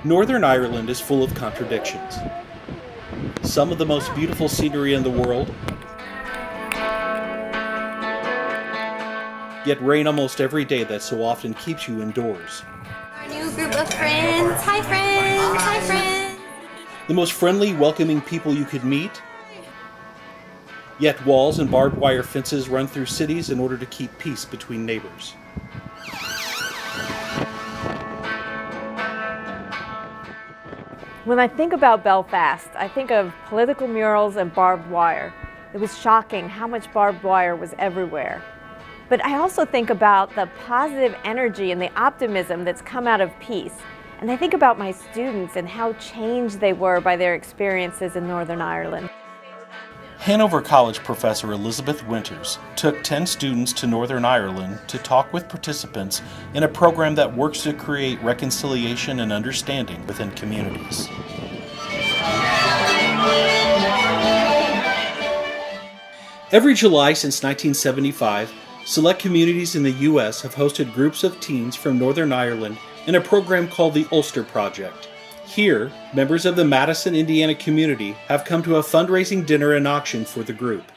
Northern Ireland is full of contradictions. Some of the most beautiful scenery in the world, yet rain almost every day that so often keeps you indoors. Our new group of friends. Hi friends! Hi friends! The most friendly, welcoming people you could meet, yet walls and barbed wire fences run through cities in order to keep peace between neighbors. When I think about Belfast, I think of political murals and barbed wire. It was shocking how much barbed wire was everywhere. But I also think about the positive energy and the optimism that's come out of peace. And I think about my students and how changed they were by their experiences in Northern Ireland. Hanover College professor Elizabeth Winters took 10 students to Northern Ireland to talk with participants in a program that works to create reconciliation and understanding within communities. Every July since 1975, select communities in the U.S. have hosted groups of teens from Northern Ireland in a program called the Ulster Project. Here, members of the Madison, Indiana community have come to a fundraising dinner and auction for the group.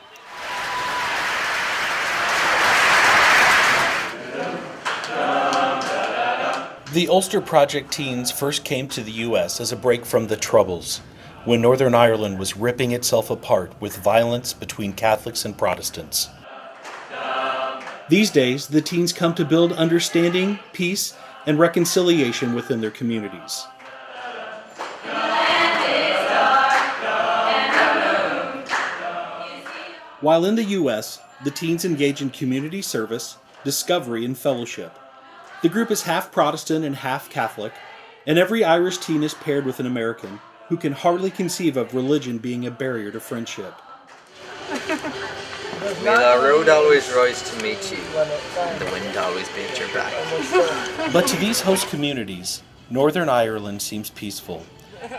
The Ulster Project teens first came to the U.S. as a break from the Troubles, when Northern Ireland was ripping itself apart with violence between Catholics and Protestants. These days, the teens come to build understanding, peace, and reconciliation within their communities. While in the U.S., the teens engage in community service, discovery, and fellowship. The group is half Protestant and half Catholic, and every Irish teen is paired with an American who can hardly conceive of religion being a barrier to friendship. May the road always rise to meet you, and the wind always be at your back. But to these host communities, Northern Ireland seems peaceful.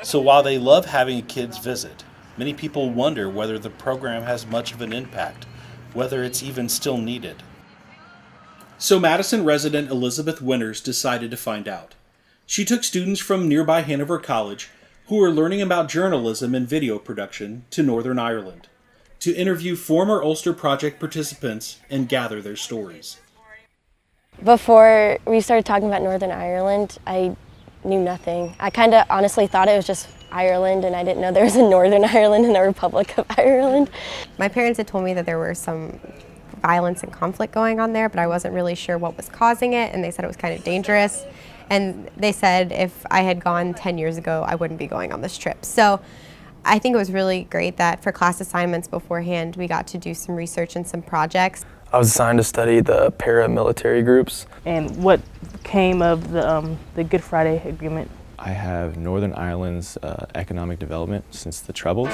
So while they love having kids visit, many people wonder whether the program has much of an impact, whether it's even still needed. So Madison resident Elizabeth Winters decided to find out. She took students from nearby Hanover College who were learning about journalism and video production to Northern Ireland to interview former Ulster Project participants and gather their stories. Before we started talking about Northern Ireland, I knew nothing. I kind of honestly thought it was just Ireland, and I didn't know there was a Northern Ireland and a Republic of Ireland. My parents had told me that there were some violence and conflict going on there, but I wasn't really sure what was causing it, and they said it was kind of dangerous. And they said if I had gone 10 years ago, I wouldn't be going on this trip. So I think it was really great that for class assignments beforehand, we got to do some research and some projects. I was assigned to study the paramilitary groups. And what came of the Good Friday Agreement? I have Northern Ireland's economic development since the Troubles.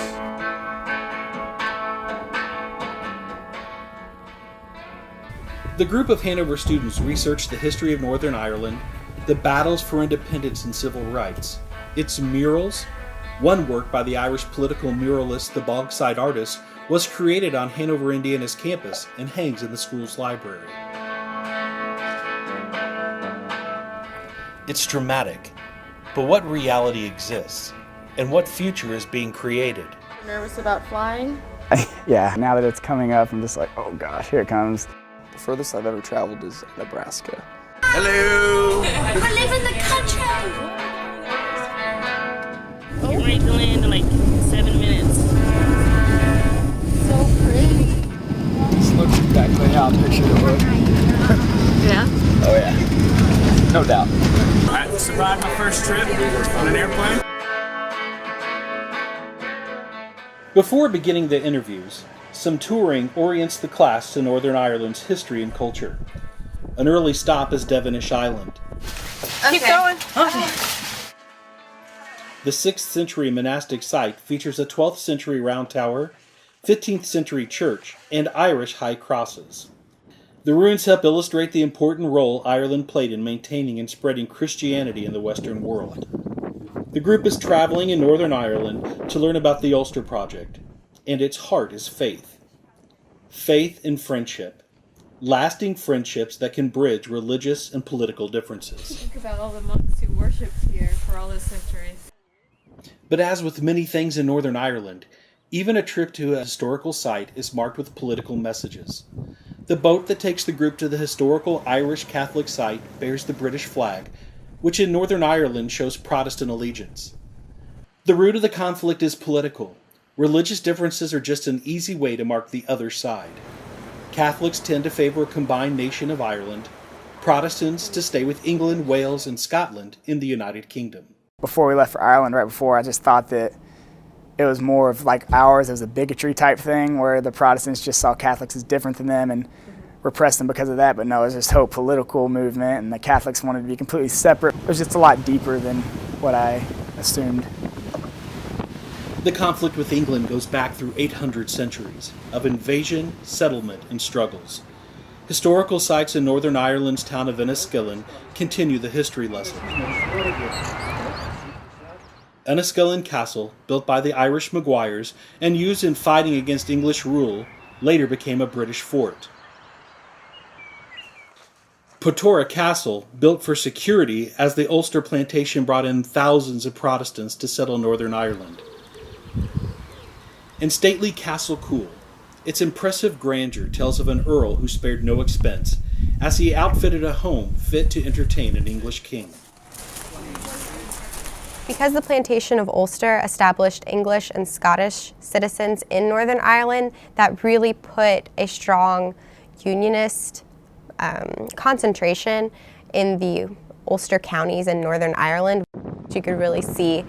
The group of Hanover students researched the history of Northern Ireland, the battles for independence and civil rights, its murals. One work by the Irish political muralist The Bogside Artist was created on Hanover, Indiana's campus and hangs in the school's library. It's dramatic, but what reality exists? And what future is being created? Nervous about flying? Yeah, now that it's coming up, I'm just like, oh gosh, here it comes. The furthest I've ever traveled is Nebraska. Hello! I live in the country! We'll make the land in like 7 minutes. So pretty. This looks exactly how I pictured it would. Yeah? Oh yeah, no doubt. I survived my first trip on an airplane. Before beginning the interviews, some touring orients the class to Northern Ireland's history and culture. An early stop is Devonish Island. Okay. Keep going. Okay. The 6th century monastic site features a 12th century round tower, 15th century church, and Irish high crosses. The ruins help illustrate the important role Ireland played in maintaining and spreading Christianity in the Western world. The group is traveling in Northern Ireland to learn about the Ulster Project, and its heart is faith. faith and friendship. Lasting friendships that can bridge religious and political differences. Think about all the monks who worshipped here for all those centuries. But as with many things in Northern Ireland, even a trip to a historical site is marked with political messages. The boat that takes the group to the historical Irish Catholic site bears the British flag, which in Northern Ireland shows Protestant allegiance. The root of the conflict is political. Religious differences are just an easy way to mark the other side. Catholics tend to favor a combined nation of Ireland, Protestants to stay with England, Wales, and Scotland in the United Kingdom. Before we left for Ireland, right before, I just thought that it was more of like ours. It was a bigotry type thing where the Protestants just saw Catholics as different than them and repressed them because of that. But no, it was this whole political movement, and the Catholics wanted to be completely separate. It was just a lot deeper than what I assumed. The conflict with England goes back through 800 centuries of invasion, settlement, and struggles. Historical sites in Northern Ireland's town of Enniskillen continue the history lesson. Enniskillen Castle, built by the Irish Maguires and used in fighting against English rule, later became a British fort. Portora Castle, built for security as the Ulster plantation brought in thousands of Protestants to settle Northern Ireland. And stately Castle Cool, its impressive grandeur tells of an earl who spared no expense, as he outfitted a home fit to entertain an English king. Because the plantation of Ulster established English and Scottish citizens in Northern Ireland, that really put a strong unionist concentration in the Ulster counties in Northern Ireland. You could really see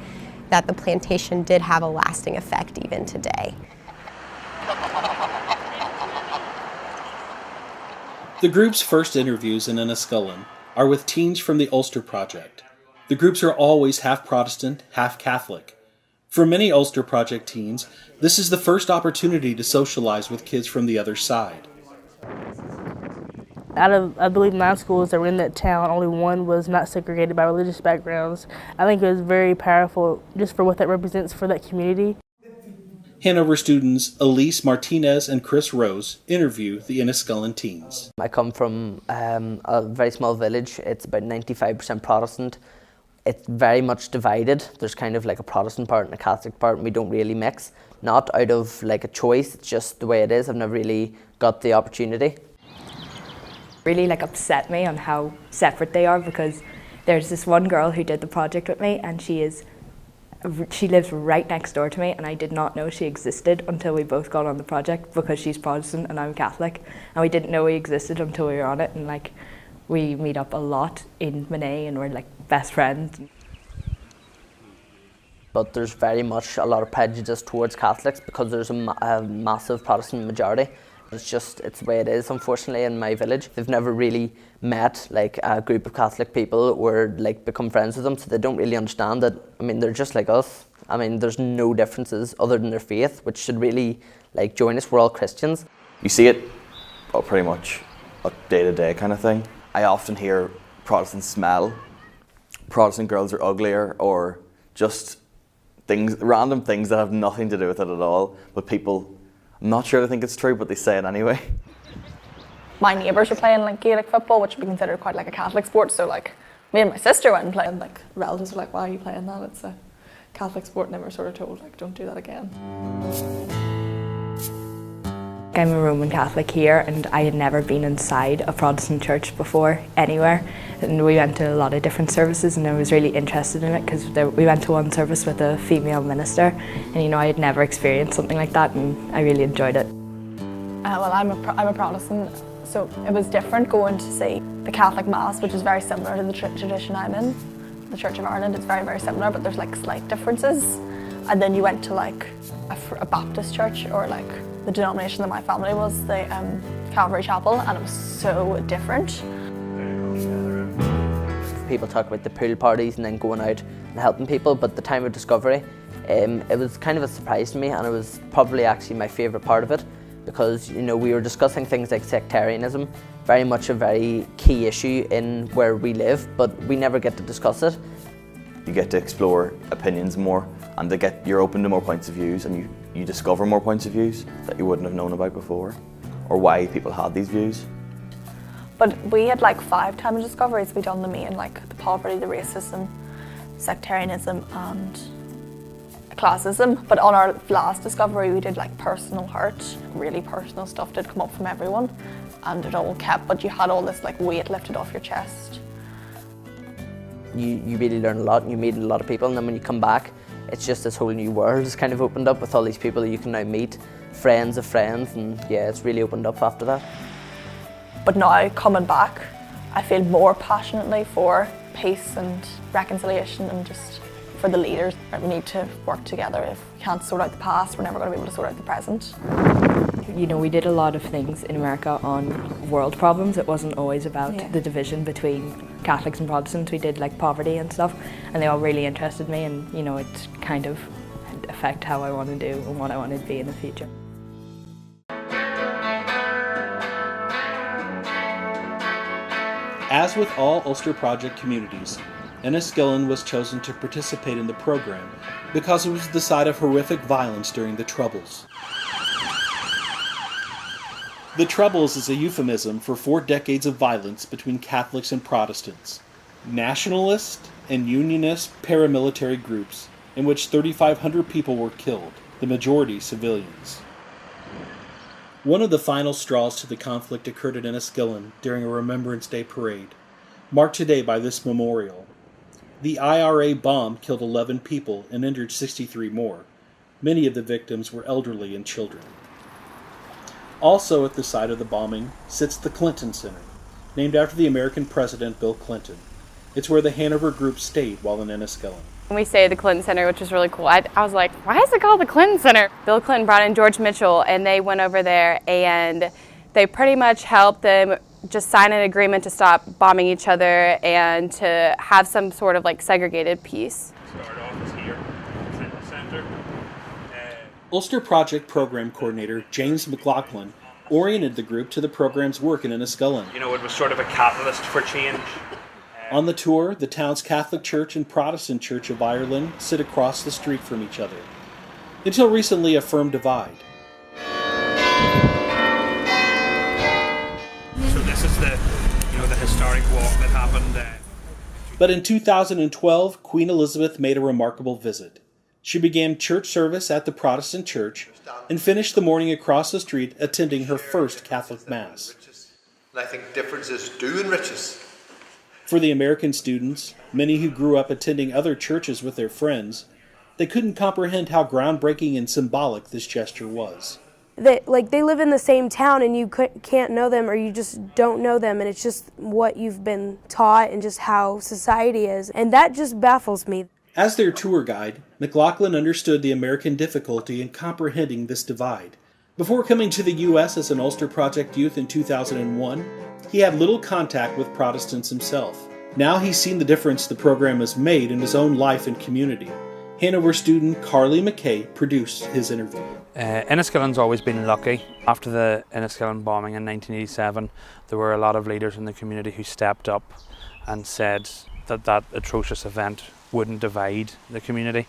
that the plantation did have a lasting effect even today. The group's first interviews in Enniskillen are with teens from the Ulster Project. The groups are always half Protestant, half Catholic. For many Ulster Project teens, this is the first opportunity to socialize with kids from the other side. Out of, I believe, 9 schools that were in that town, only one was not segregated by religious backgrounds. I think it was very powerful just for what that represents for that community. Hanover students Elise Martinez and Chris Rose interview the Enniskillen teens. I come from a very small village. It's about 95% Protestant. It's very much divided. There's kind of like a Protestant part and a Catholic part, and we don't really mix. Not out of like a choice, it's just the way it is. I've never really got the opportunity. Really upset me on how separate they are, because there's this one girl who did the project with me, and she lives right next door to me, and I did not know she existed until we both got on the project, because she's Protestant and I'm Catholic, and we didn't know we existed until we were on it. And we meet up a lot in Monet and we're best friends. But there's very much a lot of prejudice towards Catholics because there's a massive Protestant majority. It's the way it is, unfortunately, in my village. They've never really met a group of Catholic people or become friends with them, so they don't really understand that, they're just like us. There's no differences other than their faith, which should really join us. We're all Christians. You see it pretty much a day-to-day kind of thing. I often hear Protestants smell, Protestant girls are uglier, or just random things that have nothing to do with it at all, but people, I'm not sure they think it's true, but they say it anyway. My neighbours were playing Gaelic football, which would be considered quite a Catholic sport, so me and my sister went and played, and relatives were why are you playing that? It's a Catholic sport, and they were sort of told don't do that again. I'm a Roman Catholic here, and I had never been inside a Protestant church before anywhere, and we went to a lot of different services, and I was really interested in it because we went to one service with a female minister, and I had never experienced something like that, and I really enjoyed it. Well, I'm a Protestant, so it was different going to see the Catholic Mass, which is very similar to the tradition I'm in. The Church of Ireland, it's very, very similar, but there's slight differences. And then you went to a Baptist church, or the denomination that my family was, the Calvary Chapel, and it was so different. People talk about the pool parties and then going out and helping people, but the time of discovery, it was kind of a surprise to me, and it was probably actually my favourite part of it, because we were discussing things like sectarianism, very much a very key issue in where we live, but we never get to discuss it. You get to explore opinions more, and you're open to more points of views, and you discover more points of views that you wouldn't have known about before. or why people had these views. But we had like 5 time discoveries. We done the main, like the poverty, the racism, sectarianism and classism. But on our last discovery we did like personal hurt, really personal stuff did come up from everyone, and it all kept, but you had all this like weight lifted off your chest. You really learn a lot and you meet a lot of people, and then when you come back it's just this whole new world has kind of opened up with all these people that you can now meet, friends of friends, and yeah, it's really opened up after that. But now coming back, I feel more passionately for peace and reconciliation and just for the leaders. We need to work together. If we can't sort out the past, we're never going to be able to sort out the present. You know, we did a lot of things in America on world problems. It wasn't always about the division between Catholics and Protestants. We did like poverty and stuff, and they all really interested me, and you know, it kind of affect how I want to do and what I want to be in the future. As with all Ulster Project communities, Enniskillen was chosen to participate in the program because it was the site of horrific violence during the Troubles. The Troubles is a euphemism for 4 decades of violence between Catholics and Protestants, nationalist and unionist paramilitary groups in which 3,500 people were killed, the majority civilians. One of the final straws to the conflict occurred at Enniskillen during a Remembrance Day parade, marked today by this memorial. The IRA bomb killed 11 people and injured 63 more. Many of the victims were elderly and children. Also at the site of the bombing sits the Clinton Center, named after the American President Bill Clinton. It's where the Hanover group stayed while in Enniskillen. When we stayed at the Clinton Center, which was really cool, I was like, why is it called the Clinton Center? Bill Clinton brought in George Mitchell, and they went over there and they pretty much helped them just sign an agreement to stop bombing each other and to have some sort of like segregated peace. Start office here, Clinton Center. Ulster Project Program Coordinator James McLaughlin oriented the group to the program's work in Enniskillen. You know, it was sort of a catalyst for change. On the tour, the town's Catholic Church and Protestant Church of Ireland sit across the street from each other. Until recently, a firm divide. So this is the historic walk that happened. But in 2012, Queen Elizabeth made a remarkable visit. She began church service at the Protestant Church and finished the morning across the street attending her first Catholic Mass. And I think differences do enrich us. For the American students, many who grew up attending other churches with their friends, they couldn't comprehend how groundbreaking and symbolic this gesture was. They live in the same town and you can't know them, or you just don't know them, and it's just what you've been taught and just how society is, and that just baffles me. As their tour guide, McLaughlin understood the American difficulty in comprehending this divide. Before coming to the U.S. as an Ulster Project youth in 2001, he had little contact with Protestants himself. Now he's seen the difference the program has made in his own life and community. Hanover student Carly McKay produced his interview. Enniskillen's always been lucky. After the Enniskillen bombing in 1987, there were a lot of leaders in the community who stepped up and said that atrocious event wouldn't divide the community.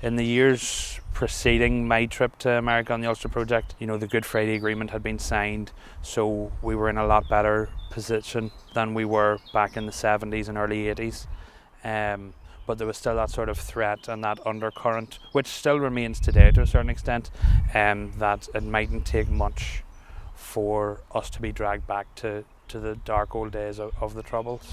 In the years preceding my trip to America on the Ulster Project, you know, the Good Friday Agreement had been signed, so we were in a lot better position than we were back in the 70s and early 80s. But there was still that sort of threat and that undercurrent, which still remains today to a certain extent, that it mightn't take much for us to be dragged back to the dark old days of the Troubles.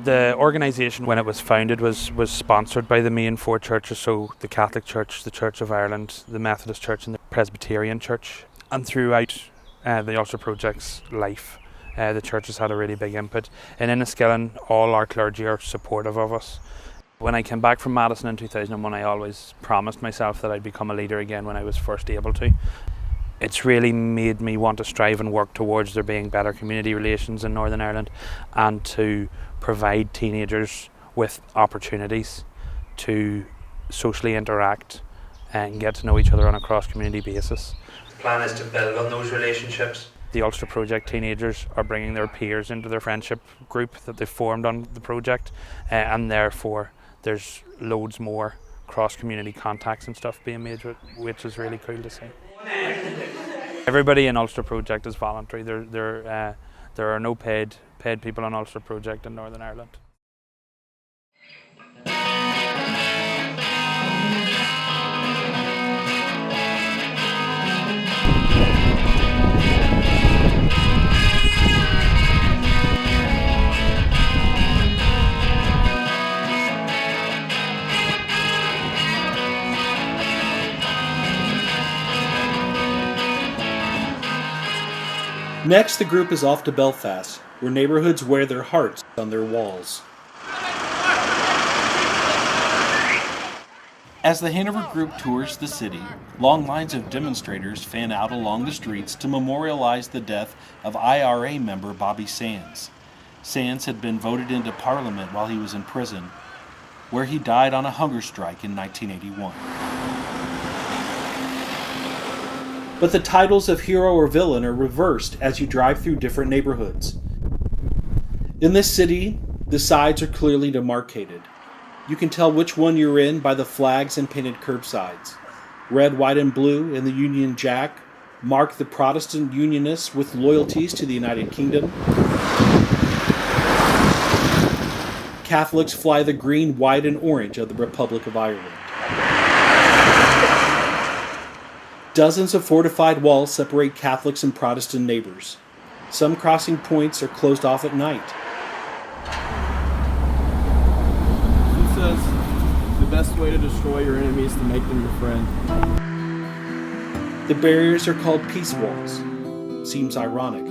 The organisation, when it was founded, was sponsored by the main 4 churches, so the Catholic Church, the Church of Ireland, the Methodist Church and the Presbyterian Church. And throughout the Ulster Project's life, the churches had a really big input. In Enniskillen, all our clergy are supportive of us. When I came back from Madison in 2001, I always promised myself that I'd become a leader again when I was first able to. It's really made me want to strive and work towards there being better community relations in Northern Ireland, and to provide teenagers with opportunities to socially interact and get to know each other on a cross-community basis. The plan is to build on those relationships. The Ulster Project teenagers are bringing their peers into their friendship group that they formed on the project, and therefore there's loads more cross-community contacts and stuff being made, which is really cool to see. Everybody in Ulster Project is voluntary. There are no paid people on Ulster Project in Northern Ireland. Next, the group is off to Belfast, where neighborhoods wear their hearts on their walls. As the Hanover group tours the city, long lines of demonstrators fan out along the streets to memorialize the death of IRA member Bobby Sands. Sands had been voted into Parliament while he was in prison, where he died on a hunger strike in 1981. But the titles of hero or villain are reversed as you drive through different neighborhoods. In this city, the sides are clearly demarcated. You can tell which one you're in by the flags and painted curbsides. Red, white, and blue and the Union Jack mark the Protestant Unionists with loyalties to the United Kingdom. Catholics fly the green, white, and orange of the Republic of Ireland. Dozens of fortified walls separate Catholics and Protestant neighbors. Some crossing points are closed off at night. It says the best way to destroy your enemy is to make them your friend. The barriers are called peace walls. Seems ironic,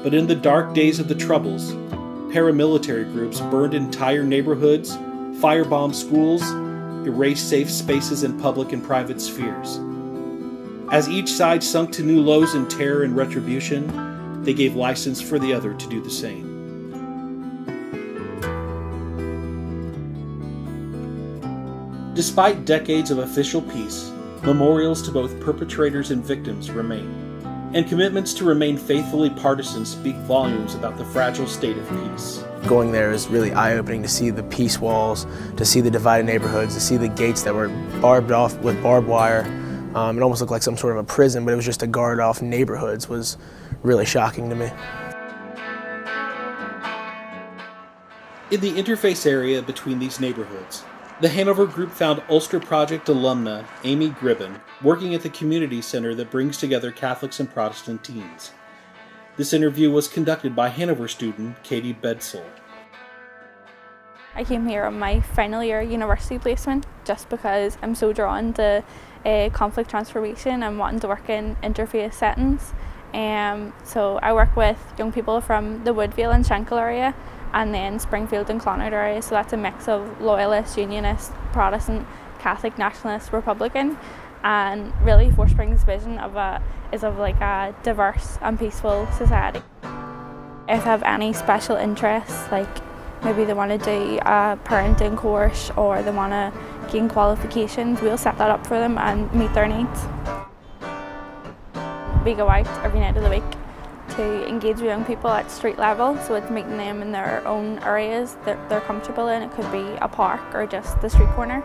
but in the dark days of the Troubles, paramilitary groups burned entire neighborhoods, firebombed schools, erased safe spaces in public and private spheres. As each side sunk to new lows in terror and retribution, they gave license for the other to do the same. Despite decades of official peace, memorials to both perpetrators and victims remain, and commitments to remain faithfully partisan speak volumes about the fragile state of peace. Going there is really eye-opening to see the peace walls, to see the divided neighborhoods, to see the gates that were barbed off with barbed wire. It almost looked like some sort of a prison, but it was just to guard off neighborhoods. Was really shocking to me. In the interface area between these neighborhoods, the Hanover group found Ulster Project alumna Amy Gribben working at the community center that brings together Catholics and Protestant teens. This interview was conducted by Hanover student Katie Bedsole. I came here on my final year university placement just because I'm so drawn to conflict transformation and wanting to work in interfaith settings. So I work with young people from the Woodvale and Shankill area and then Springfield and Clonard area, so that's a mix of loyalist, unionist, Protestant, Catholic, nationalist, Republican, and really Forspring's vision is of a diverse and peaceful society. If they have any special interests, like maybe they want to do a parenting course or they want to gain qualifications, we'll set that up for them and meet their needs. We go out every night of the week to engage with young people at street level, so it's meeting them in their own areas that they're comfortable in. It could be a park or just the street corner.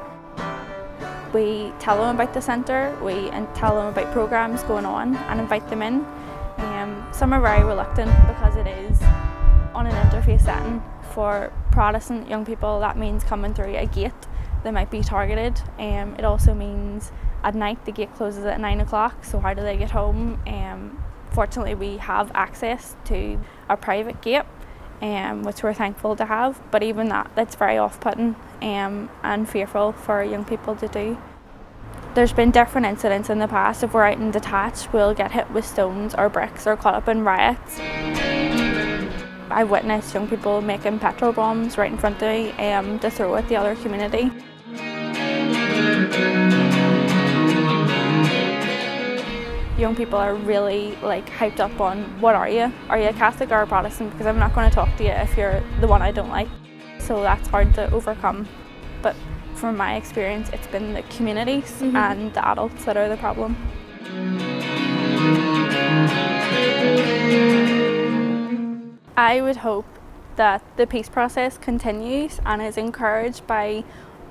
We tell them about the centre, we tell them about programmes going on and invite them in. Some are very reluctant because it is on an interfaith setting. For Protestant young people, that means coming through a gate. They might be targeted. It also means at night the gate closes at 9 o'clock, so how do they get home? Fortunately, we have access to a private gate, which we're thankful to have, but even that's very off-putting and fearful for young people to do. There's been different incidents in the past. If we're out and detached, we'll get hit with stones or bricks or caught up in riots. I've witnessed young people making petrol bombs right in front of me to throw at the other community. Young people are really hyped up on what are you? Are you a Catholic or a Protestant? Because I'm not going to talk to you if you're the one I don't like. So that's hard to overcome. But from my experience, it's been the communities and the adults that are the problem. I would hope that the peace process continues and is encouraged by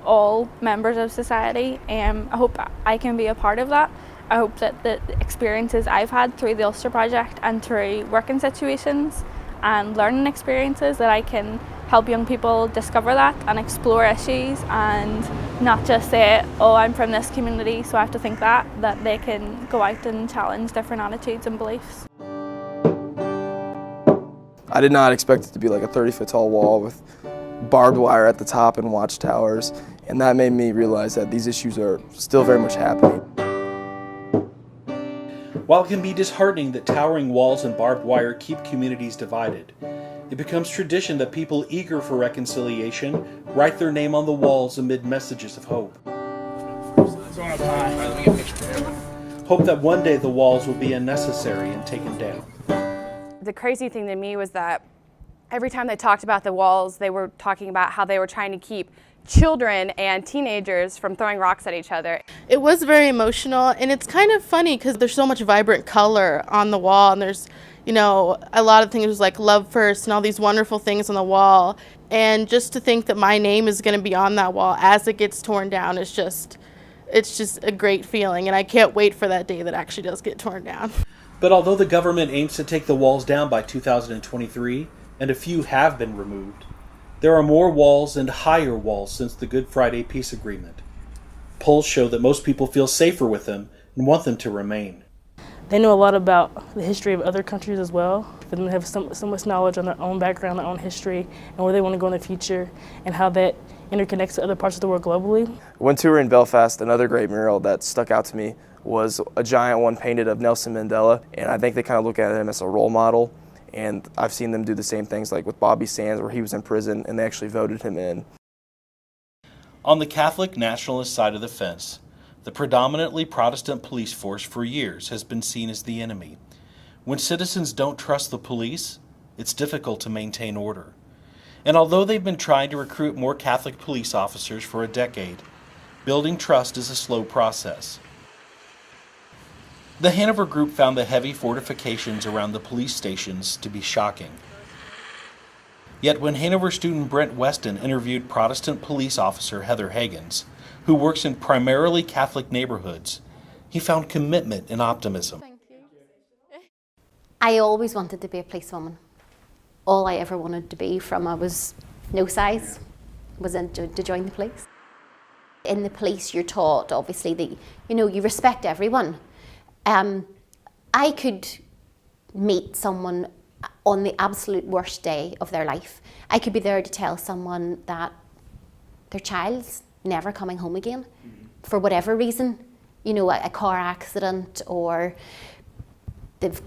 all members of society. I hope I can be a part of that. I hope that the experiences I've had through the Ulster Project and through working situations and learning experiences, that I can help young people discover that and explore issues, and not just say, oh, I'm from this community so I have to think that they can go out and challenge different attitudes and beliefs. I did not expect it to be like a 30-foot tall wall with barbed wire at the top and watchtowers, and that made me realize that these issues are still very much happening. While it can be disheartening that towering walls and barbed wire keep communities divided, it becomes tradition that people eager for reconciliation write their name on the walls amid messages of hope. Hope that one day the walls will be unnecessary and taken down. The crazy thing to me was that every time they talked about the walls, they were talking about how they were trying to keep children and teenagers from throwing rocks at each other. It was very emotional, and it's kind of funny because there's so much vibrant color on the wall, and there's, you know, a lot of things like love first and all these wonderful things on the wall. And just to think that my name is going to be on that wall as it gets torn down is just, it's just a great feeling, and I can't wait for that day that actually does get torn down. But although the government aims to take the walls down by 2023, and a few have been removed, there are more walls and higher walls since the Good Friday Peace Agreement. Polls show that most people feel safer with them and want them to remain. They know a lot about the history of other countries as well. They have so much knowledge on their own background, their own history, and where they want to go in the future, and how that interconnects to other parts of the world globally. When we were in Belfast, another great mural that stuck out to me was a giant one painted of Nelson Mandela, and I think they kind of look at him as a role model. And I've seen them do the same things, like with Bobby Sands, where he was in prison and they actually voted him in. On the Catholic nationalist side of the fence, the predominantly Protestant police force for years has been seen as the enemy. When citizens don't trust the police, it's difficult to maintain order. And although they've been trying to recruit more Catholic police officers for a decade, building trust is a slow process. The Hanover group found the heavy fortifications around the police stations to be shocking. Yet when Hanover student Brent Weston interviewed Protestant police officer Heather Hagens, who works in primarily Catholic neighborhoods, he found commitment and optimism. I always wanted to be a policewoman. All I ever wanted to be from I was no size was to join the police. In the police you're taught obviously that you respect everyone. I could meet someone on the absolute worst day of their life. I could be there to tell someone that their child's never coming home again for whatever reason, a car accident, or they've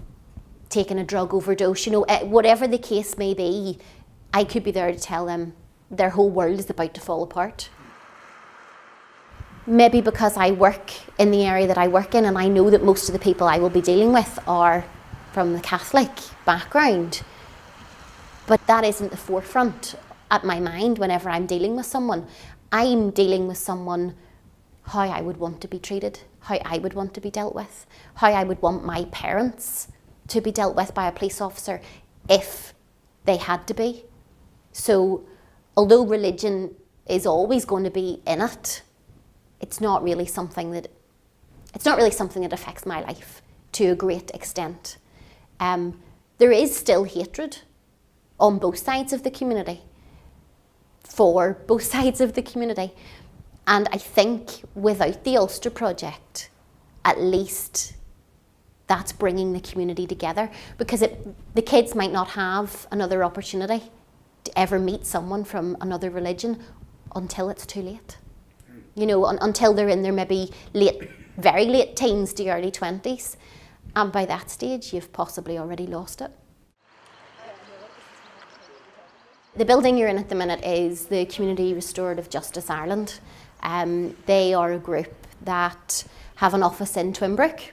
taken a drug overdose, whatever the case may be, I could be there to tell them their whole world is about to fall apart. Maybe because I work in the area that I work in, and I know that most of the people I will be dealing with are from the Catholic background. But that isn't the forefront at my mind whenever I'm dealing with someone. I'm dealing with someone how I would want to be treated, how I would want to be dealt with, how I would want my parents to be dealt with by a police officer if they had to be. So although religion is always going to be in it, it's not really something that affects my life to a great extent. There is still hatred on both sides of the community, for both sides of the community. And I think without the Ulster Project, at least that's bringing the community together, because the kids might not have another opportunity to ever meet someone from another religion until it's too late. Until they're in their maybe very late teens to early 20s. And by that stage, you've possibly already lost it. The building you're in at the minute is the Community Restorative Justice Ireland. They are a group that have an office in Twinbrook.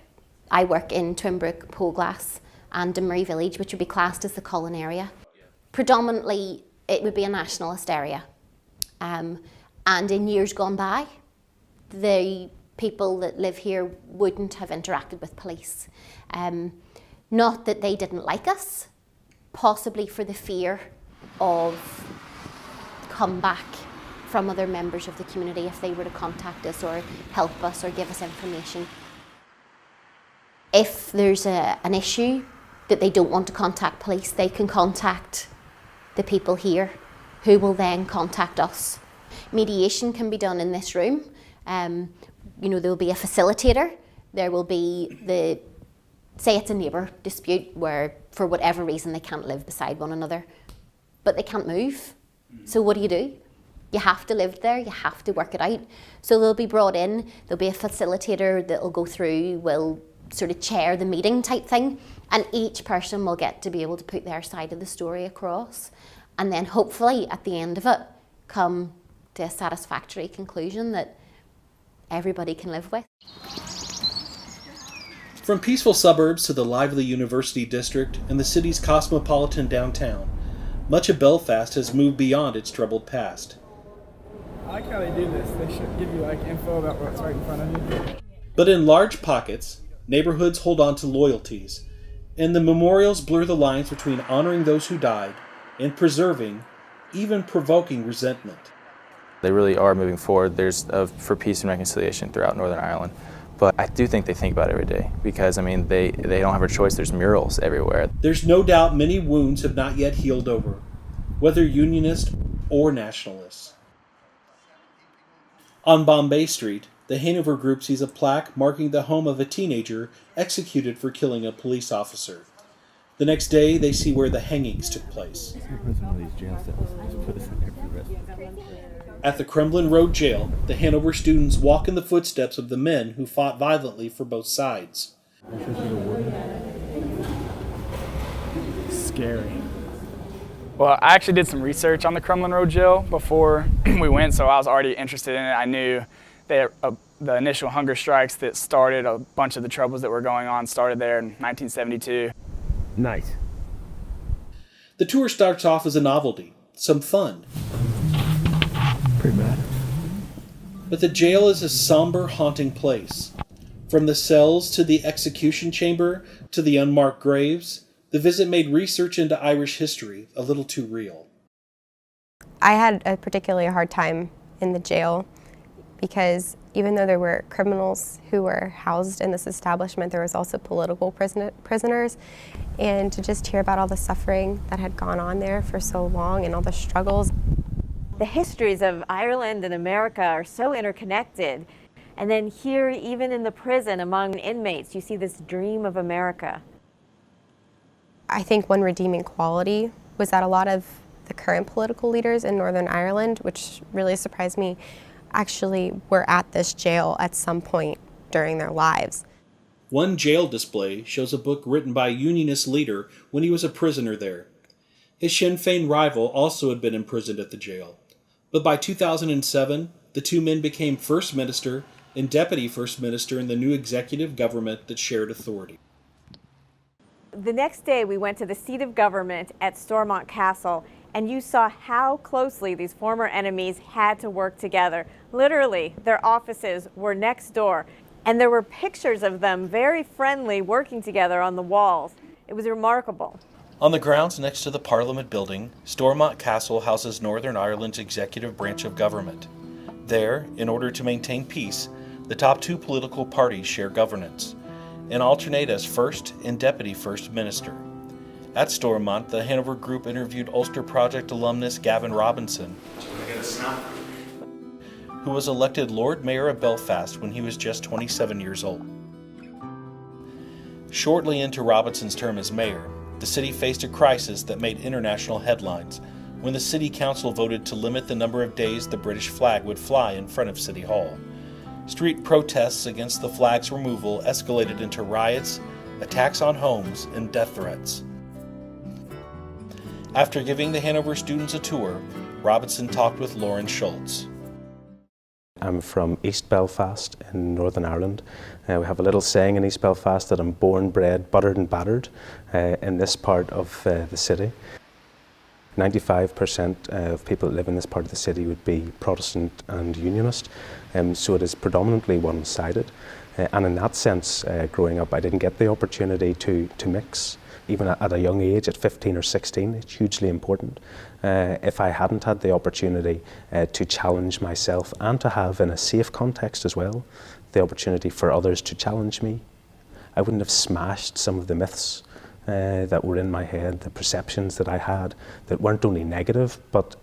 I work in Twinbrook, Polglass and Dunmurry Village, which would be classed as the Cullen area. Predominantly, it would be a nationalist area. And in years gone by, the people that live here wouldn't have interacted with police. Not that they didn't like us, possibly for the fear of comeback from other members of the community if they were to contact us or help us or give us information. If there's an issue that they don't want to contact police, they can contact the people here who will then contact us. Mediation can be done in this room. There will be a facilitator. There will be say it's a neighbour dispute where for whatever reason they can't live beside one another, but they can't move. So what do? You have to live there, you have to work it out. So they'll be brought in, there'll be a facilitator that'll go through, will sort of chair the meeting type thing, and each person will get to be able to put their side of the story across, and then hopefully at the end of it come to a satisfactory conclusion that everybody can live with. From peaceful suburbs to the lively university district and the city's cosmopolitan downtown, much of Belfast has moved beyond its troubled past. I like how they do this. They should give you info about what's right in front of you. But in large pockets, neighborhoods hold on to loyalties, and the memorials blur the lines between honoring those who died and preserving, even provoking resentment. They really are moving forward. There's for peace and reconciliation throughout Northern Ireland. But I do think they think about it every day because, they don't have a choice. There's murals everywhere. There's no doubt many wounds have not yet healed over, whether unionist or nationalist. On Bombay Street, the Hanover group sees a plaque marking the home of a teenager executed for killing a police officer. The next day, they see where the hangings took place. At the Crumlin Road Jail, the Hanover students walk in the footsteps of the men who fought violently for both sides. Scary. Well, I actually did some research on the Crumlin Road Jail before we went, so I was already interested in it. I knew that the initial hunger strikes that started a bunch of the troubles that were going on started there in 1972. Nice. The tour starts off as a novelty, some fun. Pretty bad. But the jail is a somber, haunting place. From the cells to the execution chamber to the unmarked graves, the visit made research into Irish history a little too real. I had a particularly hard time in the jail because even though there were criminals who were housed in this establishment, there was also political prisoners. And to just hear about all the suffering that had gone on there for so long and all the struggles. The histories of Ireland and America are so interconnected. And then here, even in the prison among inmates, you see this dream of America. I think one redeeming quality was that a lot of the current political leaders in Northern Ireland, which really surprised me, actually were at this jail at some point during their lives. One jail display shows a book written by a unionist leader when he was a prisoner there. His Sinn Féin rival also had been imprisoned at the jail. But by 2007, the two men became First Minister and Deputy First Minister in the new executive government that shared authority. The next day we went to the seat of government at Stormont Castle, and you saw how closely these former enemies had to work together. Literally, their offices were next door, and there were pictures of them very friendly working together on the walls. It was remarkable. On the grounds next to the Parliament building, Stormont Castle houses Northern Ireland's executive branch of government. There, in order to maintain peace, the top two political parties share governance and alternate as First and Deputy First Minister. At Stormont, the Hanover group interviewed Ulster Project alumnus Gavin Robinson, who was elected Lord Mayor of Belfast when he was just 27 years old. Shortly into Robinson's term as mayor, the city faced a crisis that made international headlines when the city council voted to limit the number of days the British flag would fly in front of City Hall. Street protests against the flag's removal escalated into riots, attacks on homes, and death threats. After giving the Hanover students a tour, Robinson talked with Lauren Schultz. I'm from East Belfast in Northern Ireland. We have a little saying in East Belfast that I'm born, bred, buttered and battered in this part of the city. 95% of people that live in this part of the city would be Protestant and Unionist, so it is predominantly one-sided. And in that sense, growing up, I didn't get the opportunity to mix. even at a young age, at 15 or 16, it's hugely important. If I hadn't had the opportunity to challenge myself and to have, in a safe context as well, the opportunity for others to challenge me, I wouldn't have smashed some of the myths that were in my head, the perceptions that I had that weren't only negative, but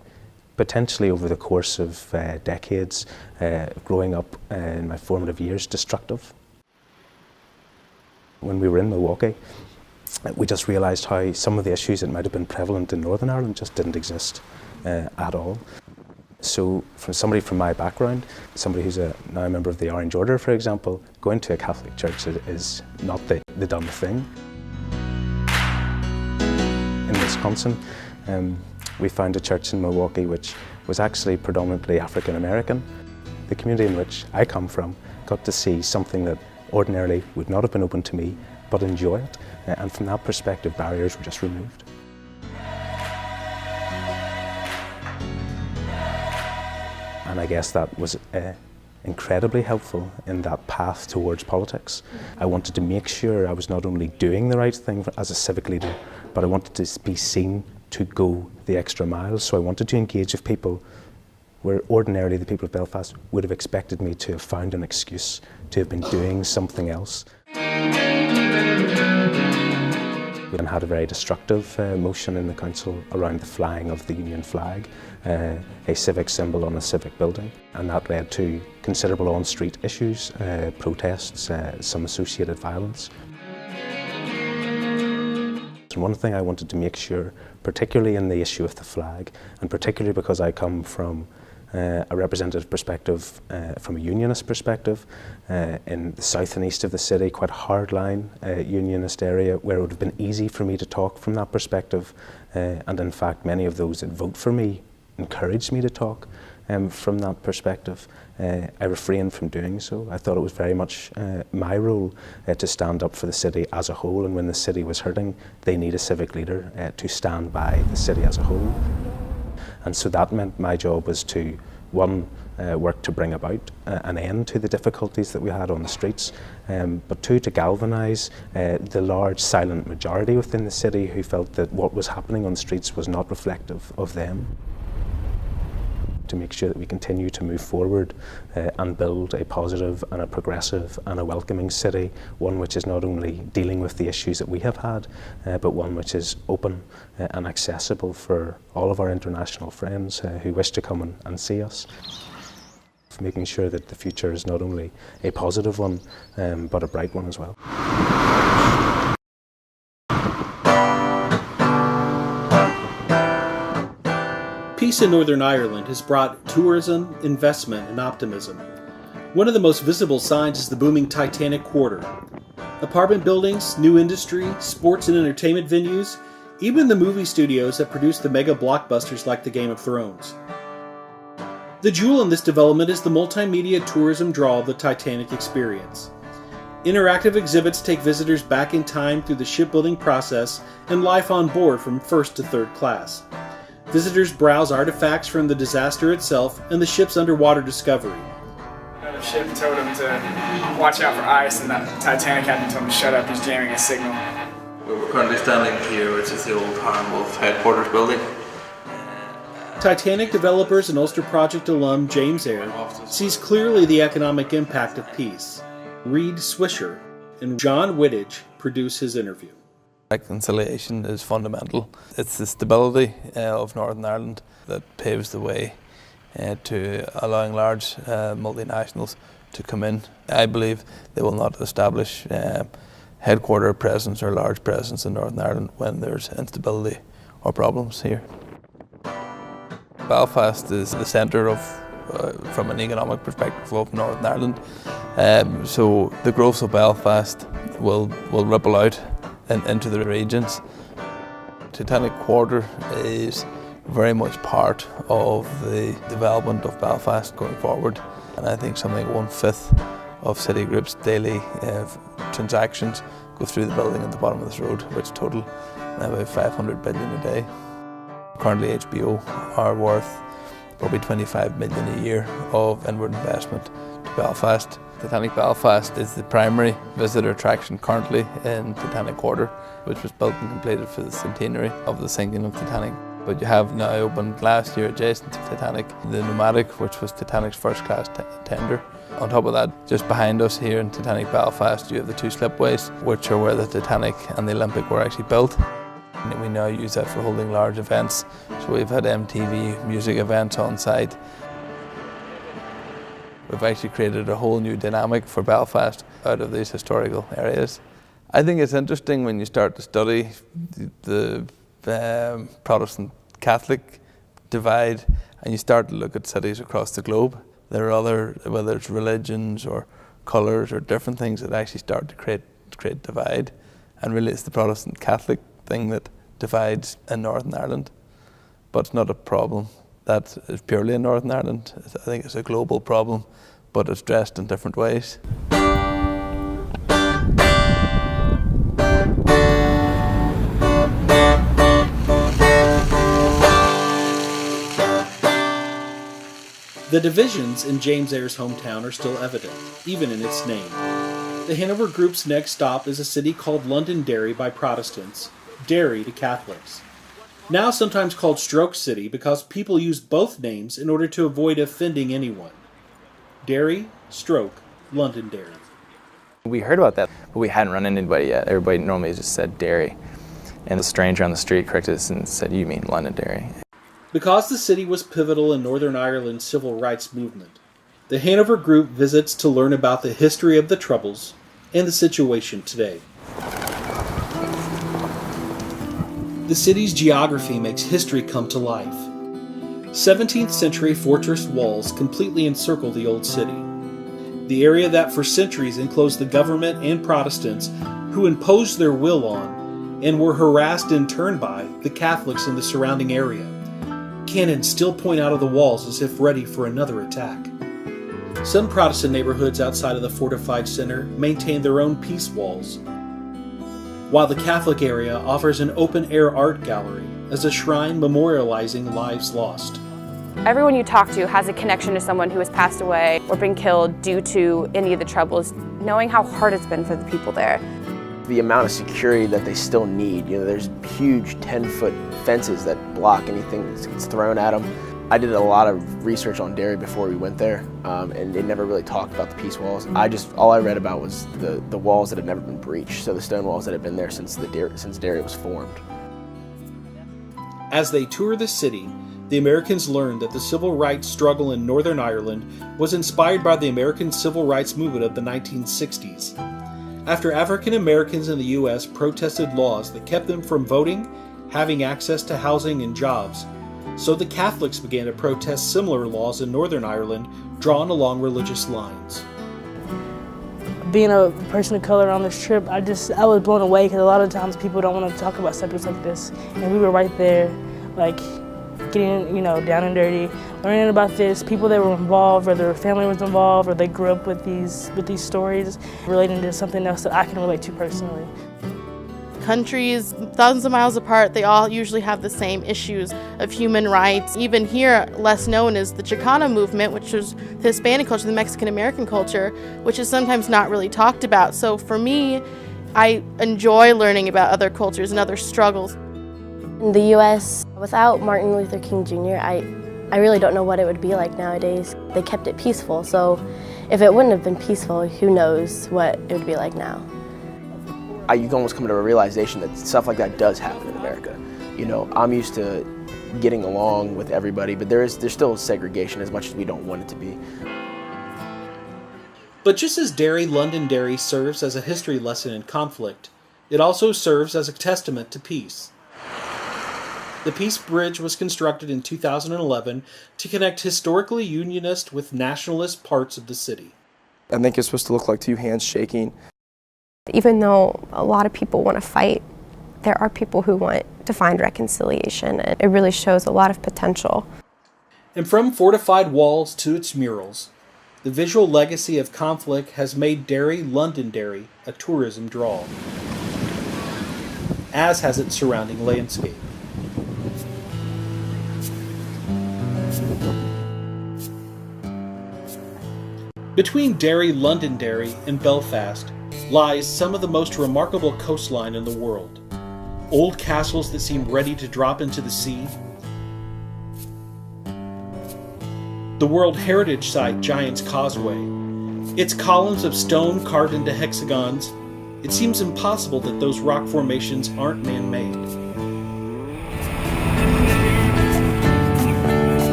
potentially over the course of decades, growing up in my formative years, destructive. When we were in Milwaukee, we just realised how some of the issues that might have been prevalent in Northern Ireland just didn't exist at all. So from somebody from my background, somebody who's now a member of the Orange Order, for example, going to a Catholic church is not the done thing. In Wisconsin, we found a church in Milwaukee which was actually predominantly African American. The community in which I come from got to see something that ordinarily would not have been open to me, but enjoy it. And from that perspective, barriers were just removed. And I guess that was incredibly helpful in that path towards politics. I wanted to make sure I was not only doing the right thing as a civic leader, but I wanted to be seen to go the extra mile. So I wanted to engage with people where ordinarily the people of Belfast would have expected me to have found an excuse to have been doing something else. We then had a very destructive motion in the council around the flying of the Union flag, a civic symbol on a civic building, and that led to considerable on-street issues, protests, some associated violence. And one thing I wanted to make sure, particularly in the issue of the flag, and particularly because I come from a representative perspective, from a unionist perspective, in the south and east of the city, quite a hardline unionist area where it would have been easy for me to talk from that perspective, and in fact many of those that vote for me encouraged me to talk from that perspective. I refrained from doing so. I thought it was very much my role to stand up for the city as a whole, and when the city was hurting, they need a civic leader to stand by the city as a whole. And so that meant my job was to, one, work to bring about an end to the difficulties that we had on the streets, but two, to galvanise the large silent majority within the city who felt that what was happening on the streets was not reflective of them. To make sure that we continue to move forward and build a positive and a progressive and a welcoming city, one which is not only dealing with the issues that we have had, but one which is open and accessible for all of our international friends who wish to come and see us. Making sure that the future is not only a positive one, but a bright one as well. Peace in Northern Ireland has brought tourism, investment, and optimism. One of the most visible signs is the booming Titanic Quarter. Apartment buildings, new industry, sports and entertainment venues, even the movie studios that produce the mega blockbusters like the Game of Thrones. The jewel in this development is the multimedia tourism draw of the Titanic experience. Interactive exhibits take visitors back in time through the shipbuilding process and life on board from first to third class. Visitors browse artifacts from the disaster itself and the ship's underwater discovery. The ship told him to watch out for ice, and that Titanic captain told him to shut up, he's jamming a signal. We're currently standing here, which is the old Hanover headquarters building. Titanic developers and Ulster Project alum James Eyre sees clearly the economic impact of peace. Reed Swisher and John Wittich produce his interview. Reconciliation is fundamental. It's the stability of Northern Ireland that paves the way to allowing large multinationals to come in. I believe they will not establish headquarter presence or large presence in Northern Ireland when there's instability or problems here. Belfast is the centre of, from an economic perspective, of Northern Ireland. So the growth of Belfast will ripple out into the regions. Titanic Quarter is very much part of the development of Belfast going forward, and I think something like 1/5 of Citigroup's daily transactions go through the building at the bottom of this road, which total about 500 billion a day. Currently HBO are worth probably 25 million a year of inward investment to Belfast. Titanic Belfast is the primary visitor attraction currently in Titanic Quarter, which was built and completed for the centenary of the sinking of Titanic. But you have now opened last year, adjacent to Titanic, the Nomadic, which was Titanic's first class tender. On top of that, just behind us here in Titanic Belfast, you have the two slipways, which are where the Titanic and the Olympic were actually built. And we now use that for holding large events. So we've had MTV music events on site. We've actually created a whole new dynamic for Belfast out of these historical areas. I think it's interesting when you start to study the Protestant Catholic divide and you start to look at cities across the globe. There are other, whether it's religions or colours or different things that actually start to create divide. And really it's the Protestant Catholic thing that divides in Northern Ireland. But it's not a problem that is purely in Northern Ireland. I think it's a global problem, but it's dressed in different ways. The divisions in James Eyre's hometown are still evident, even in its name. The Hanover Group's next stop is a city called Londonderry by Protestants, Derry to Catholics. Now sometimes called Stroke City because people use both names in order to avoid offending anyone. Derry, Stroke, Londonderry. We heard about that, but we hadn't run into anybody yet. Everybody normally just said Derry. And the stranger on the street corrected us and said, "You mean Londonderry." Because the city was pivotal in Northern Ireland's civil rights movement, the Hanover Group visits to learn about the history of the Troubles and the situation today. The city's geography makes history come to life. 17th century fortress walls completely encircle the old city, the area that for centuries enclosed the government and Protestants who imposed their will on and were harassed in turn by the Catholics in the surrounding area. Cannons still point out of the walls as if ready for another attack. Some Protestant neighborhoods outside of the fortified center maintain their own peace walls, while the Catholic area offers an open-air art gallery as a shrine memorializing lives lost. Everyone you talk to has a connection to someone who has passed away or been killed due to any of the Troubles, knowing how hard it's been for the people there. The amount of security that they still need, there's huge 10-foot fences that block anything that's thrown at them. I did a lot of research on Derry before we went there, and they never really talked about the peace walls. All I read about was the walls that had never been breached, so the stone walls that had been there since Derry was formed. As they tour the city, the Americans learned that the civil rights struggle in Northern Ireland was inspired by the American civil rights movement of the 1960s. After African Americans in the U.S. protested laws that kept them from voting, having access to housing and jobs, so the Catholics began to protest similar laws in Northern Ireland drawn along religious lines. Being a person of color on this trip, I was blown away because a lot of times people don't want to talk about subjects like this, and we were right there, like getting down and dirty, learning about this. People that were involved, or their family was involved, or they grew up with these stories, relating to something else that I can relate to personally. Countries thousands of miles apart, they all usually have the same issues of human rights. Even here, less known is the Chicana movement, which is the Hispanic culture, the Mexican-American culture, which is sometimes not really talked about. So for me, I enjoy learning about other cultures and other struggles. In the U.S., without Martin Luther King Jr., I really don't know what it would be like nowadays. They kept it peaceful, so if it wouldn't have been peaceful, who knows what it would be like now. You can almost come to a realization that stuff like that does happen in America. I'm used to getting along with everybody, but there's still segregation as much as we don't want it to be. But just as Londonderry serves as a history lesson in conflict, it also serves as a testament to peace. The Peace Bridge was constructed in 2011 to connect historically Unionist with nationalist parts of the city. I think it's supposed to look like two hands shaking. Even though a lot of people want to fight, there are people who want to find reconciliation, and it really shows a lot of potential. And from fortified walls to its murals, the visual legacy of conflict has made Derry, Londonderry, a tourism draw, as has its surrounding landscape. Between Derry, Londonderry, and Belfast lies some of the most remarkable coastline in the world. Old castles that seem ready to drop into the sea. The World Heritage Site Giant's Causeway. Its columns of stone carved into hexagons. It seems impossible that those rock formations aren't man-made.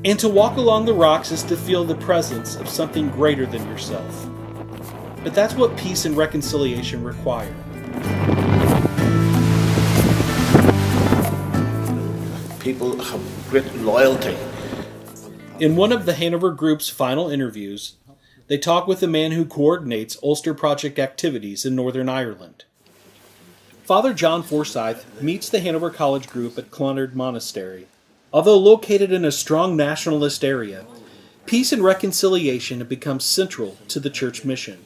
And to walk along the rocks is to feel the presence of something greater than yourself. But that's what peace and reconciliation require. People have great loyalty. In one of the Hanover Group's final interviews, they talk with the man who coordinates Ulster Project activities in Northern Ireland. Father John Forsyth meets the Hanover College group at Clonard Monastery. Although located in a strong nationalist area, peace and reconciliation have become central to the church mission.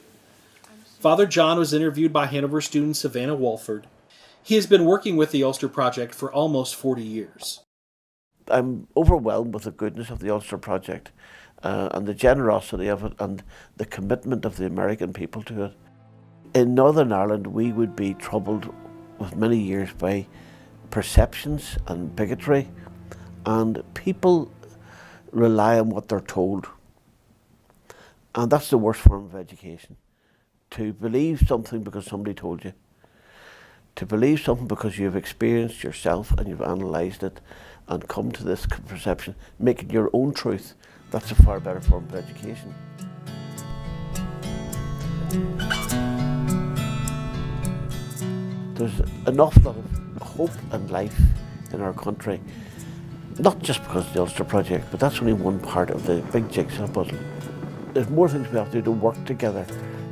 Father John was interviewed by Hanover student Savannah Walford. He has been working with the Ulster Project for almost 40 years. I'm overwhelmed with the goodness of the Ulster Project and the generosity of it and the commitment of the American people to it. In Northern Ireland, we would be troubled with many years by perceptions and bigotry, and people rely on what they're told. And that's the worst form of education. To believe something because somebody told you. To believe something because you've experienced yourself and you've analysed it and come to this perception, making your own truth, that's a far better form of education. There's an awful lot of hope and life in our country, not just because of the Ulster Project, but that's only one part of the big jigsaw puzzle. There's more things we have to do to work together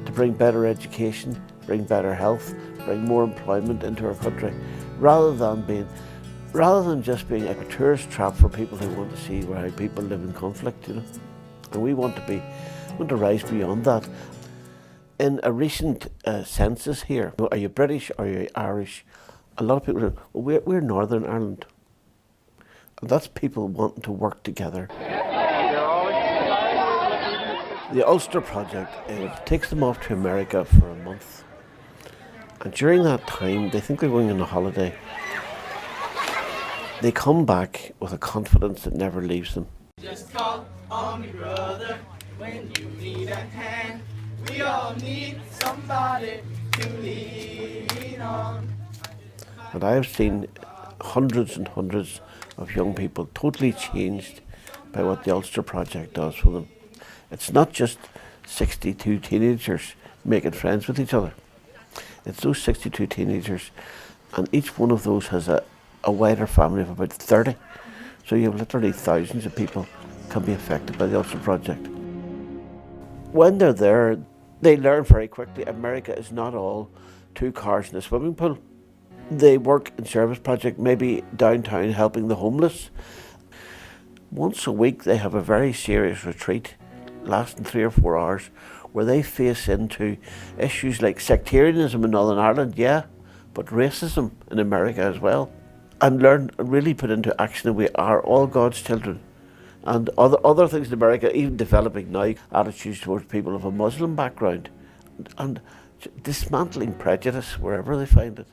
to bring better education, bring better health, bring more employment into our country, rather than just being a tourist trap for people who want to see how people live in conflict, you know. And we want to rise beyond that. In a recent census here, are you British, are you Irish? A lot of people say, well, we're Northern Ireland. And that's people wanting to work together. The Ulster Project takes them off to America for a month. And during that time, they think they're going on a holiday. They come back with a confidence that never leaves them. Just call on me, brother, when you need a hand. We all need somebody to lean on. And I have seen hundreds and hundreds of young people totally changed by what the Ulster Project does for them. It's not just 62 teenagers making friends with each other. It's those 62 teenagers, and each one of those has a wider family of about 30. So you have literally thousands of people can be affected by the Ulster Project. When they're there, they learn very quickly America is not all 2 cars in a swimming pool. They work in service project, maybe downtown helping the homeless. Once a week they have a very serious retreat lasting 3 or 4 hours where they face into issues like sectarianism in Northern Ireland, yeah, but racism in America as well. And learn and really put into action that we are all God's children. And other things in America, even developing now attitudes towards people of a Muslim background and dismantling prejudice wherever they find it.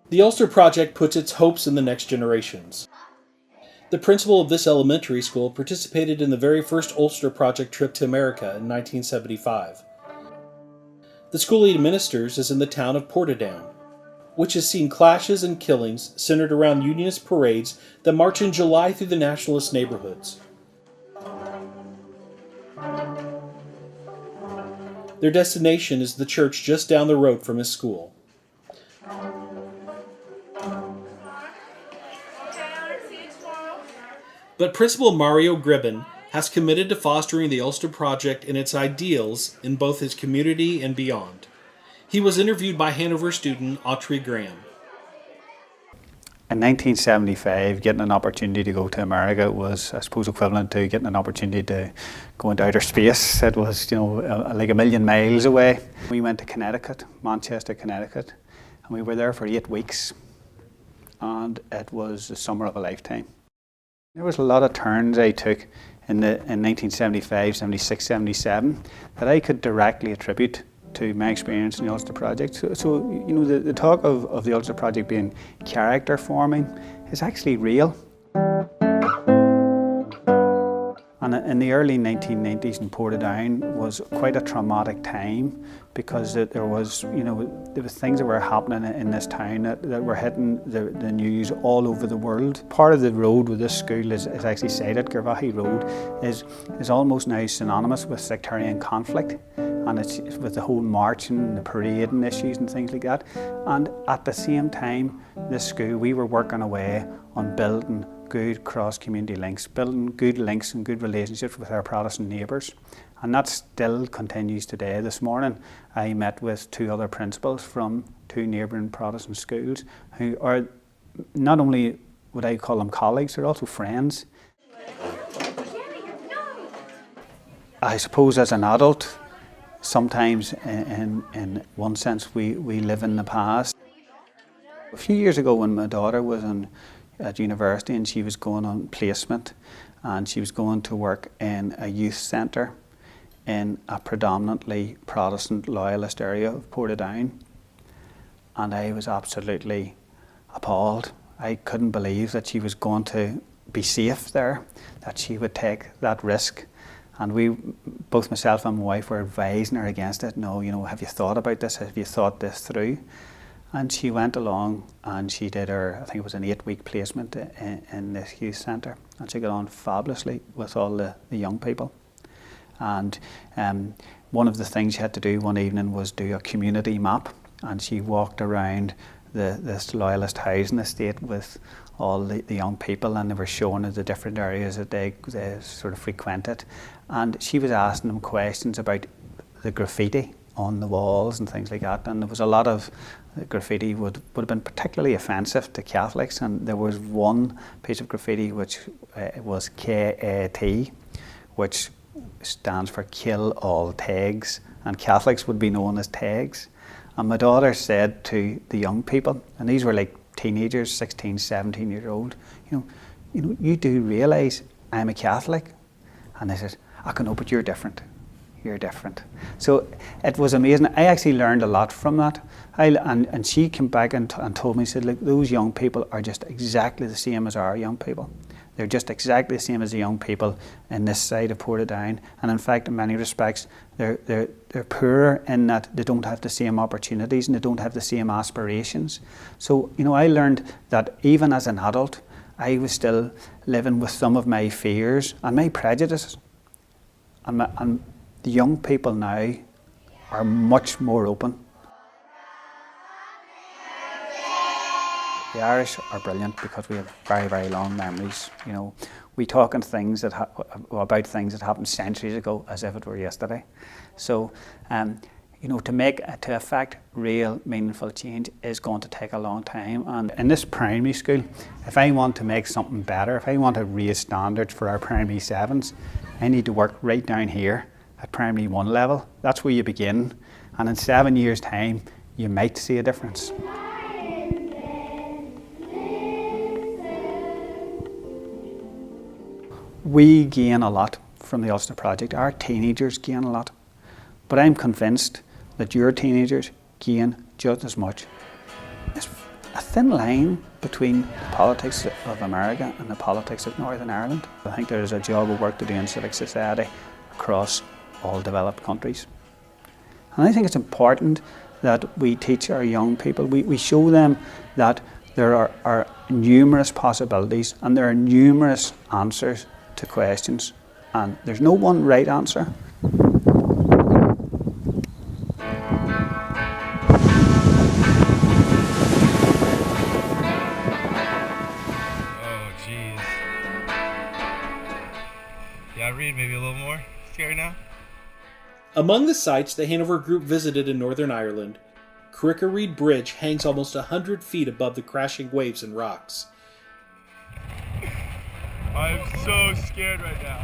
The Ulster Project puts its hopes in the next generations. The principal of this elementary school participated in the very first Ulster Project trip to America in 1975. The school he administers is in the town of Portadown, which has seen clashes and killings centered around Unionist parades that march in July through the nationalist neighborhoods. Their destination is the church just down the road from his school. But Principal Mario Gribben has committed to fostering the Ulster Project and its ideals in both his community and beyond. He was interviewed by Hanover student Autry Graham. In 1975, getting an opportunity to go to America was, I suppose, equivalent to getting an opportunity to go into outer space. It was, like a million miles away. We went to Connecticut, Manchester, Connecticut, and we were there for 8 weeks, and it was the summer of a lifetime. There was a lot of turns I took in 1975, 76, 77 that I could directly attribute to my experience in the Ulster Project. So the talk of the Ulster Project being character forming is actually real. And in the early 1990s in Portadown was quite a traumatic time, because there was things that were happening in this town that were hitting the news all over the world. Part of the road with this school is actually cited. Garvaghey Road is almost now synonymous with sectarian conflict, and it's with the whole marching, the parading issues and things like that. And at the same time, this school, we were working away on building good cross-community links, building good links and good relationships with our Protestant neighbours. And that still continues today. This morning I met with 2 other principals from 2 neighbouring Protestant schools who are not only would I call them colleagues, they're also friends. I suppose as an adult, sometimes in one sense we live in the past. A few years ago when my daughter was at university and she was going on placement and she was going to work in a youth centre in a predominantly Protestant loyalist area of Portadown, and I was absolutely appalled. I couldn't believe that she was going to be safe there, that she would take that risk. And both myself and my wife were advising her against it. No, have you thought about this? Have you thought this through? And she went along and she did her, I think it was an 8-week placement in this youth centre. And she got on fabulously with all the young people. And one of the things she had to do one evening was do a community map. And she walked around this loyalist housing estate with all the young people, and they were showing her the different areas that they sort of frequented. And she was asking them questions about the graffiti on the walls and things like that. And there was a lot of graffiti would have been particularly offensive to Catholics, and there was one piece of graffiti which was KAT, which stands for Kill All Tags, and Catholics would be known as tags. And my daughter said to the young people, and these were like teenagers, 16, 17 years old, you do realise I'm a Catholic? And they said, I know, but you're different. You're different. So it was amazing. I actually learned a lot from that. And she came back and told me, said, look, those young people are just exactly the same as our young people. They're just exactly the same as the young people in this side of Portadown. And in fact, in many respects, they're poorer in that they don't have the same opportunities and they don't have the same aspirations. So, I learned that even as an adult, I was still living with some of my fears and my prejudices. And the young people now are much more open. The Irish are brilliant because we have very, very long memories. We talk on things about things that happened centuries ago as if it were yesterday. So, to affect real, meaningful change is going to take a long time. And in this primary school, if I want to make something better, if I want to raise standards for our primary 7s, I need to work right down here at primary 1 level. That's where you begin. And in 7 years' time, you might see a difference. We gain a lot from the Ulster Project. Our teenagers gain a lot. But I'm convinced that your teenagers gain just as much. There's a thin line between the politics of America and the politics of Northern Ireland. I think there's a job of work to do in civic society across all developed countries. And I think it's important that we teach our young people, we show them that there are numerous possibilities and there are numerous answers to questions, and there's no one right answer. Oh, jeez. Yeah, read maybe a little more. Scary now? Among the sites the Hanover group visited in Northern Ireland, Cricker Reed Bridge hangs almost 100 feet above the crashing waves and rocks. I'm so scared right now.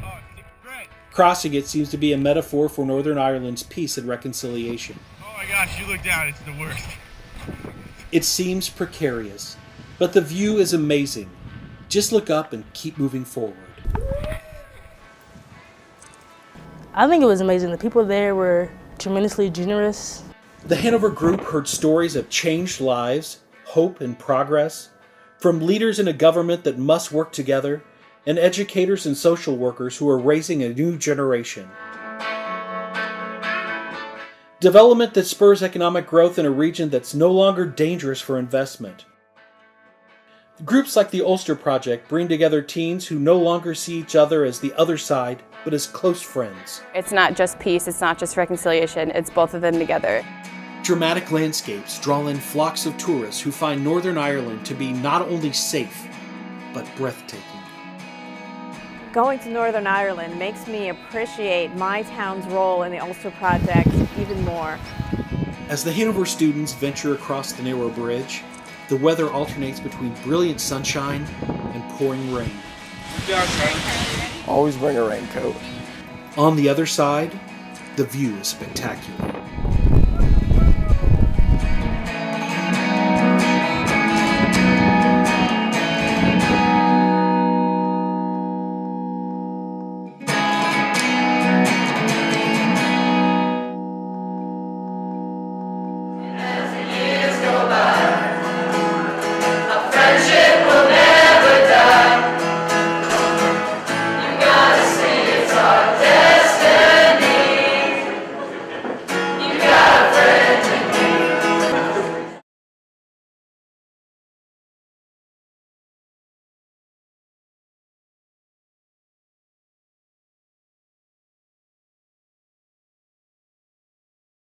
Oh, great. Crossing it seems to be a metaphor for Northern Ireland's peace and reconciliation. Oh my gosh, you look down, it's the worst. It seems precarious, but the view is amazing. Just look up and keep moving forward. I think it was amazing. The people there were tremendously generous. The Hanover group heard stories of changed lives, hope and progress, from leaders in a government that must work together, and educators and social workers who are raising a new generation. Development that spurs economic growth in a region that's no longer dangerous for investment. Groups like the Ulster Project bring together teens who no longer see each other as the other side, but as close friends. It's not just peace, it's not just reconciliation, it's both of them together. Dramatic landscapes draw in flocks of tourists who find Northern Ireland to be not only safe, but breathtaking. Going to Northern Ireland makes me appreciate my town's role in the Ulster Project even more. As the Hanover students venture across the narrow bridge, the weather alternates between brilliant sunshine and pouring rain. Always bring a raincoat. On the other side, the view is spectacular.